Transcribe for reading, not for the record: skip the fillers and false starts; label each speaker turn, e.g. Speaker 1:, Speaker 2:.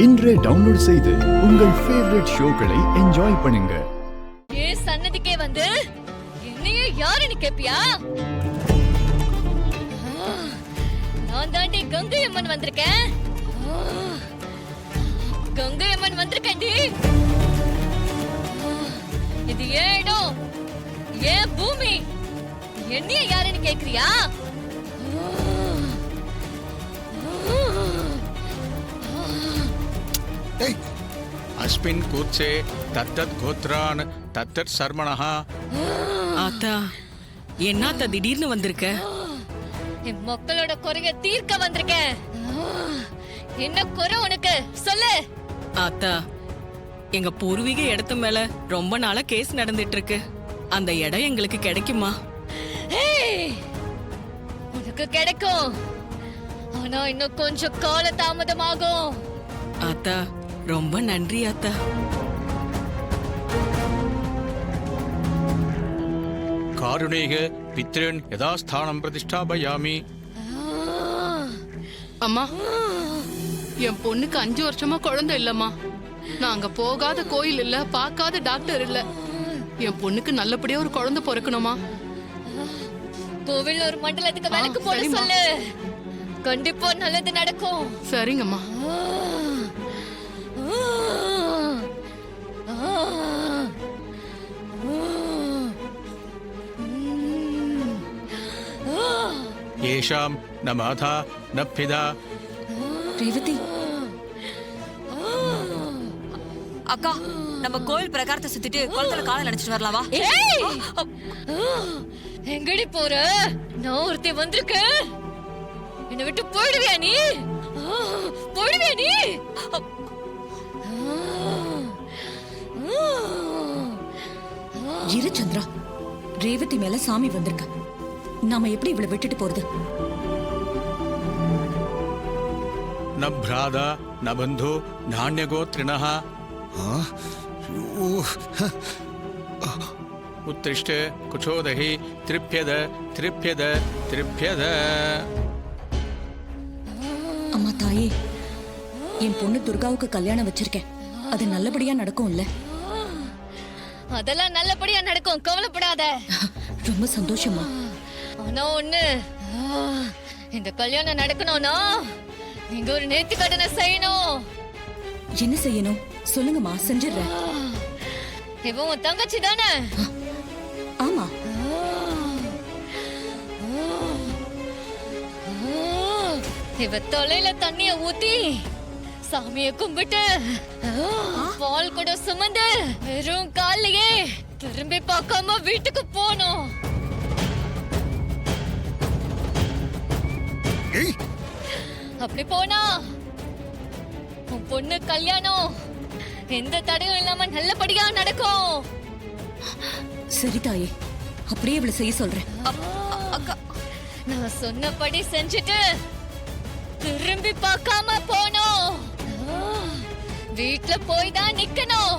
Speaker 1: இன்றே டவுன்லோட் செய்து உங்கள் ஃபேவரட் ஷோக்களை என்ஜாய் பண்ணுங்க.
Speaker 2: ஏ சன்னதிக்கே வந்து என்னைய யாருன்னு கேப்பியா? நான் தாண்டி கங்கை அம்மன் வந்திருக்கேன். கங்கை அம்மன் வந்திருக்கேன்டி. இது ஏன் இடம், ஏன் பூமி, என்னைய யாருன்னு கேக்குறியா?
Speaker 3: अस्मिन् कूत्से तत्तत् गोत्रान् तत्तत् सर्मणः.
Speaker 4: ஆத்தா, என்னாத்தா திடீர்னு வந்திருக்க?
Speaker 2: என் மக்களோட குறைய தீர்க்க வந்திருக்கேன். என்ன குறை உனக்கு சொல்லு.
Speaker 4: ஆத்தா, எங்க பூர்வீக இடத்து மேல ரொம்ப நாளா கேஸ் நடந்துட்டு இருக்கு. அந்த இடம் எங்களுக்கு கிடைக்குமா?
Speaker 2: உனக்கு கிடைக்கும், ஆனா இன்னும் கொஞ்சம் கால தாமதமாகும்.
Speaker 4: ஆத்தா, ரொம்ப நன்றி ஆத்தா.
Speaker 3: कारुणेः पितॄन् यथास्थानं प्रतिष्ठापयामि.
Speaker 5: அம்மா, என் பொண்ணுக்கு 5 வருஷமா குழந்தை இல்லம்மா. நாங்க போகாத கோயில் இல்ல, பார்க்காத டாக்டர் இல்ல. என் பொண்ணுக்கு நல்லபடியா ஒரு குழந்தை பிறக்கணுமா?
Speaker 2: கோவில் ஒரு மண்டலத்துக்கு விளக்கு போட
Speaker 5: சரிம்மா.
Speaker 2: சொல்லு. கண்டிப்பா நல்லது நடக்கும்.
Speaker 5: சரிங்கம்மா.
Speaker 3: येषां न माता न पिता.
Speaker 6: ரேவதி அக்கா, நம்ம கோயில் பிரகாரத்தை சுத்திட்டு குளத்துல காலை நினைச்சிட்டு வரலாவா?
Speaker 2: ஏய்! எங்கடி போற? நான் ஒருத்தி வந்திருக்கேன். என்னை விட்டு போயிடுவியா நீ? போயிடுவியா நீ?
Speaker 6: இரு சந்திரா, ரேவதி மேல சாமி வந்திருக்க. நாம எப்படி இவளை விட்டுட்டு போறது?
Speaker 3: न भ्राता न बन्धु नान्यगोत्रिणः. उत्तिष्ठ कुचोदहि त्रिप्यद त्रिप्यद त्रिप्यद.
Speaker 6: அம்மா தாயே, என் பொண்ணு துர்காவுக்கு கல்யாணம் வச்சிருக்கேன். அது நல்லபடியா நடக்கும்ல?
Speaker 2: அதெல்லாம் நல்லபடியா நடக்கும், கவலைப்படாத.
Speaker 6: ரொம்ப சந்தோஷமா.
Speaker 2: ஆனா ஒண்ணு, இந்த கல்யாணம் நடக்கணும்னா நீங்க ஒரு நேர்த்தி கடனை செய்யணும்.
Speaker 6: என்ன செய்யணும் சொல்லுங்கம்மா, செஞ்சிடுறேன்.
Speaker 2: இவன் உன் தங்கச்சி தானே?
Speaker 6: ஆமா.
Speaker 2: இவ தொலைல தண்ணிய ஊத்தி சாமிய கும்பிட்டு பால் கூட சுமந்து வெறும் காலையே திரும்பி பார்க்காம வீட்டுக்கு போனோம். அப்படி போனா உன் பொண்ணு கல்யாணம் எந்த தடையும் இல்லாம நல்லபடியா நடக்கும்.
Speaker 6: சரி தாயே, அப்படியே இவளை செய்ய சொல்றேன்.
Speaker 2: நான் சொன்னபடி செஞ்சுட்டு திரும்பி பார்க்காம போனோம். வீட்ல போய் தான் நிக்கணும்.